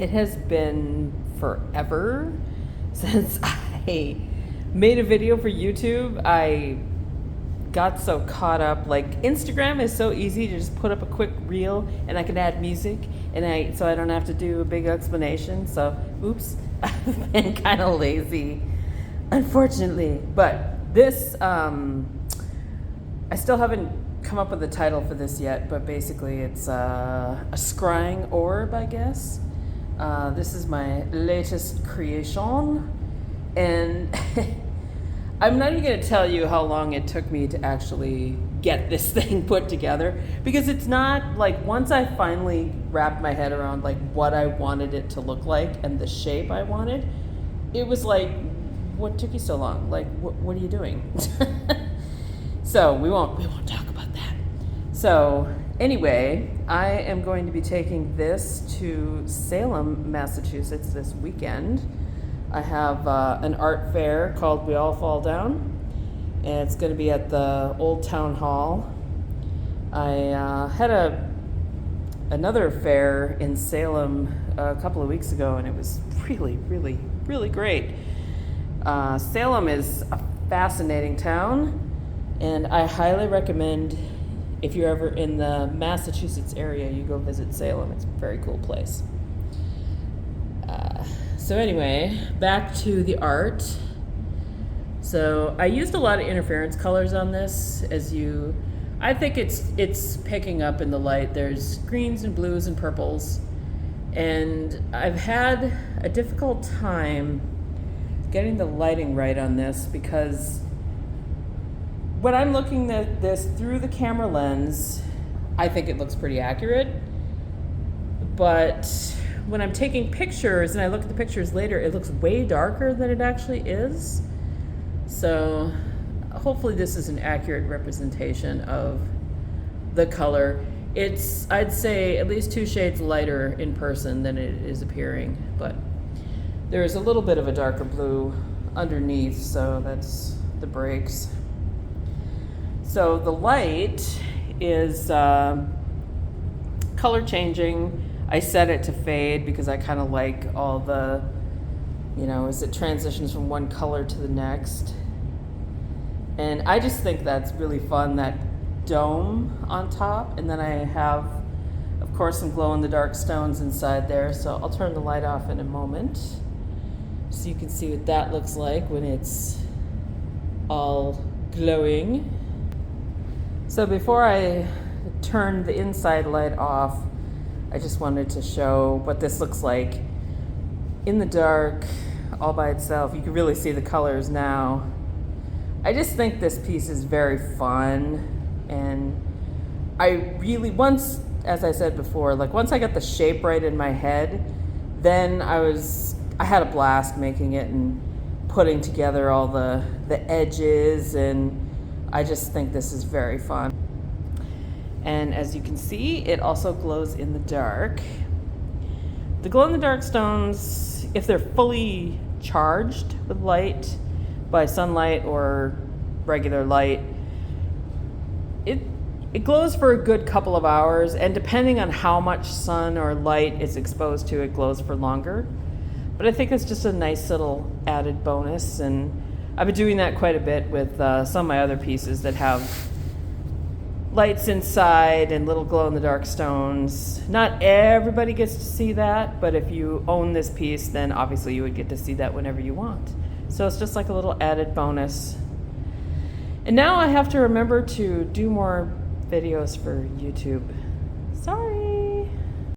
It has been forever since I made a video for YouTube. I got so caught up, like Instagram is so easy to just put up a quick reel and I can add music and so I don't have to do a big explanation. So oops, I've been kind of lazy, unfortunately. But this, I still haven't come up with a title for this yet, but basically it's a Scrying Orb, I guess. This is my latest creation, and I'm not even going to tell you how long it took me to actually get this thing put together, because it's not like, once I finally wrapped my head around like what I wanted it to look like and the shape I wanted, it was like, what took you so long? Like, what are you doing? So we won't talk about that. So anyway, I am going to be taking this to Salem, Massachusetts this weekend. I have an art fair called We All Fall Down, and it's going to be at the Old Town Hall. I had another fair in Salem a couple of weeks ago, and it was really, really, really great. Salem is a fascinating town, and I highly recommend, if you're ever in the Massachusetts area, you go visit Salem. It's a very cool place. So anyway, back to the art. So I used a lot of interference colors on this. I think it's picking up in the light. There's greens and blues and purples. And I've had a difficult time getting the lighting right on this, because when I'm looking at this through the camera lens, I think it looks pretty accurate. But when I'm taking pictures and I look at the pictures later, it looks way darker than it actually is. So hopefully this is an accurate representation of the color. It's, I'd say, at least 2 shades lighter in person than it is appearing, but there's a little bit of a darker blue underneath, so that's the breaks. So the light is color changing. I set it to fade because I kind of like all the, as it transitions from one color to the next. And I just think that's really fun, that dome on top. And then I have, of course, some glow-in-the-dark stones inside there. So I'll turn the light off in a moment so you can see what that looks like when it's all glowing. So before I turn the inside light off, I just wanted to show what this looks like in the dark, all by itself. You can really see the colors now. I just think this piece is very fun, and I really, as I said before, like once I got the shape right in my head, then I had a blast making it and putting together all the edges, and I just think this is very fun. And as you can see, it also glows in the dark. The glow-in-the-dark stones, if they're fully charged with light by sunlight or regular light, it glows for a good couple of hours, and depending on how much sun or light is exposed to, it glows for longer. But I think it's just a nice little added bonus, and I've been doing that quite a bit with some of my other pieces that have lights inside and little glow-in-the-dark stones. Not everybody gets to see that, but if you own this piece, then obviously you would get to see that whenever you want. So it's just like a little added bonus. And now I have to remember to do more videos for YouTube. Sorry.